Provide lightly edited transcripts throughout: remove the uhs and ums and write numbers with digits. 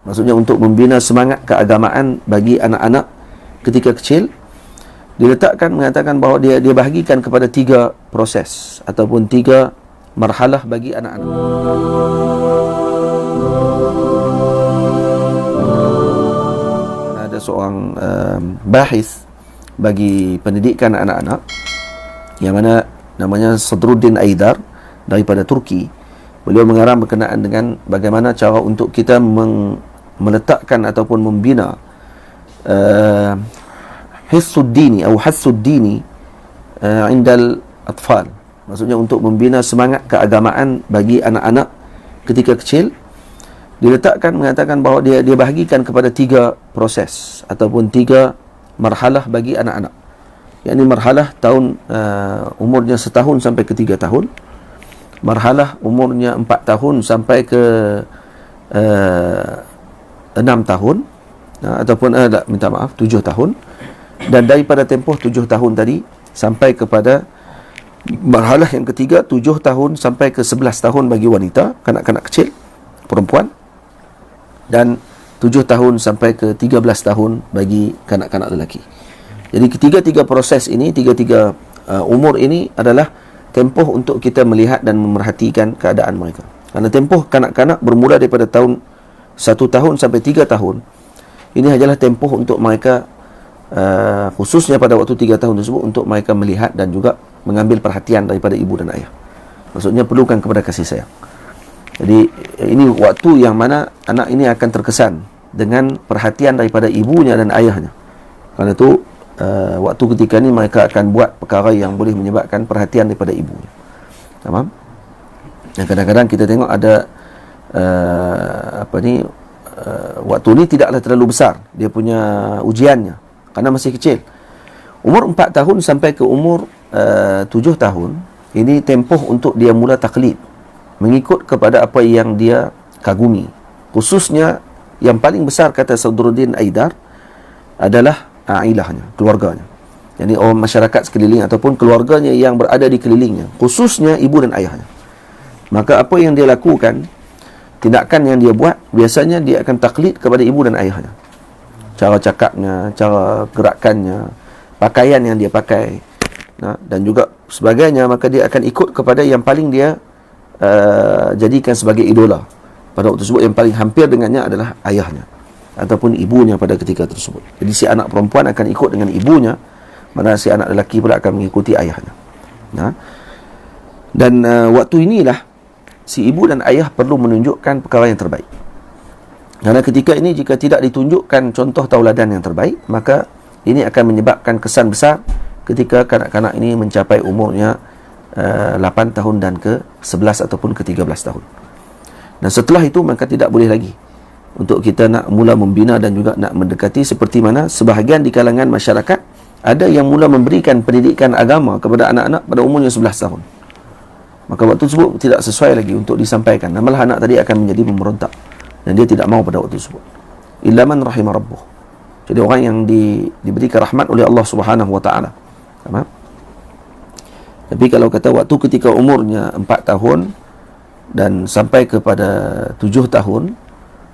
Maksudnya untuk membina semangat keagamaan bagi anak-anak ketika kecil. Diletakkan, mengatakan bahawa dia bahagikan kepada 3 proses ataupun 3 marhalah bagi anak-anak. Ada seorang bahis bagi pendidikan anak-anak yang mana namanya Sadruddin Aidar daripada Turki. Beliau mengarang berkenaan dengan bagaimana cara untuk kita meletakkan ataupun membina Hissuddini atau Hassuddini indal atfal. Maksudnya untuk membina semangat keagamaan bagi anak-anak ketika kecil. Diletakkan, mengatakan bahawa dia bahagikan kepada 3 proses ataupun 3 marhalah bagi anak-anak. Yang ini marhalah tahun umurnya 1 tahun sampai ke 3 tahun. Marhalah umurnya 4 tahun sampai ke 6 tahun ataupun 7 tahun. Dan daripada tempoh 7 tahun tadi sampai kepada marhalah yang ketiga 7 tahun sampai ke 11 tahun bagi wanita, kanak-kanak kecil, perempuan, dan 7 tahun sampai ke 13 tahun bagi kanak-kanak lelaki. Jadi ketiga-tiga proses ini, tiga-tiga umur ini adalah tempoh untuk kita melihat dan memerhatikan keadaan mereka. Karena tempoh kanak-kanak bermula daripada tahun 1 tahun sampai 3 tahun. Ini adalah tempoh untuk mereka khususnya pada waktu 3 tahun tersebut untuk mereka melihat dan juga mengambil perhatian daripada ibu dan ayah. Maksudnya perlukan kepada kasih sayang. Jadi ini waktu yang mana anak ini akan terkesan dengan perhatian daripada ibunya dan ayahnya. Karena itu waktu ketika ini mereka akan buat perkara yang boleh menyebabkan perhatian daripada ibunya. Faham? Dan kadang-kadang kita tengok ada waktu ini tidaklah terlalu besar dia punya ujiannya kerana masih kecil. Umur 4 tahun sampai ke umur 7 tahun, ini tempoh untuk dia mula taklid, mengikut kepada apa yang dia kagumi. Khususnya yang paling besar, kata Sadruddin Aidar, adalah ailahnya, keluarganya. Jadi orang masyarakat sekeliling ataupun keluarganya yang berada di kelilingnya, khususnya ibu dan ayahnya. Maka apa yang dia lakukan, tindakan yang dia buat, biasanya dia akan taklid kepada ibu dan ayahnya. Cara cakapnya, cara gerakannya, pakaian yang dia pakai, dan juga sebagainya. Maka dia akan ikut kepada yang paling dia jadikan sebagai idola pada waktu tersebut. Yang paling hampir dengannya adalah ayahnya ataupun ibunya pada ketika tersebut. Jadi si anak perempuan akan ikut dengan ibunya, mana si anak lelaki pula akan mengikuti ayahnya. Dan waktu inilah si ibu dan ayah perlu menunjukkan perkara yang terbaik. Karena ketika ini jika tidak ditunjukkan contoh tauladan yang terbaik, maka ini akan menyebabkan kesan besar ketika kanak-kanak ini mencapai umurnya 8 tahun dan ke 11 ataupun ke 13 tahun. Dan setelah itu maka tidak boleh lagi untuk kita nak mula membina dan juga nak mendekati, seperti mana sebahagian di kalangan masyarakat ada yang mula memberikan pendidikan agama kepada anak-anak pada umurnya 11 tahun. Maka waktu tersebut tidak sesuai lagi untuk disampaikan. Malah anak tadi akan menjadi memberontak dan dia tidak mau pada waktu tersebut. Illa man rahimah rabbuh. Jadi orang yang diberikan rahmat oleh Allah Subhanahu wa taala. Tapi kalau kata waktu ketika umurnya 4 tahun dan sampai kepada 7 tahun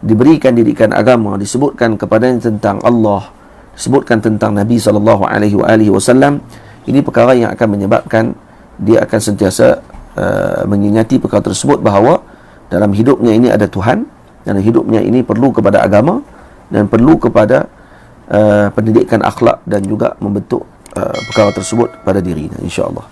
diberikan didikan agama, disebutkan kepadanya tentang Allah, disebutkan tentang Nabi SAW, ini perkara yang akan menyebabkan dia akan sentiasa mengingati perkara tersebut, bahawa dalam hidupnya ini ada Tuhan, dan hidupnya ini perlu kepada agama dan perlu kepada pendidikan akhlak dan juga membentuk perkara tersebut pada dirinya, insya-Allah.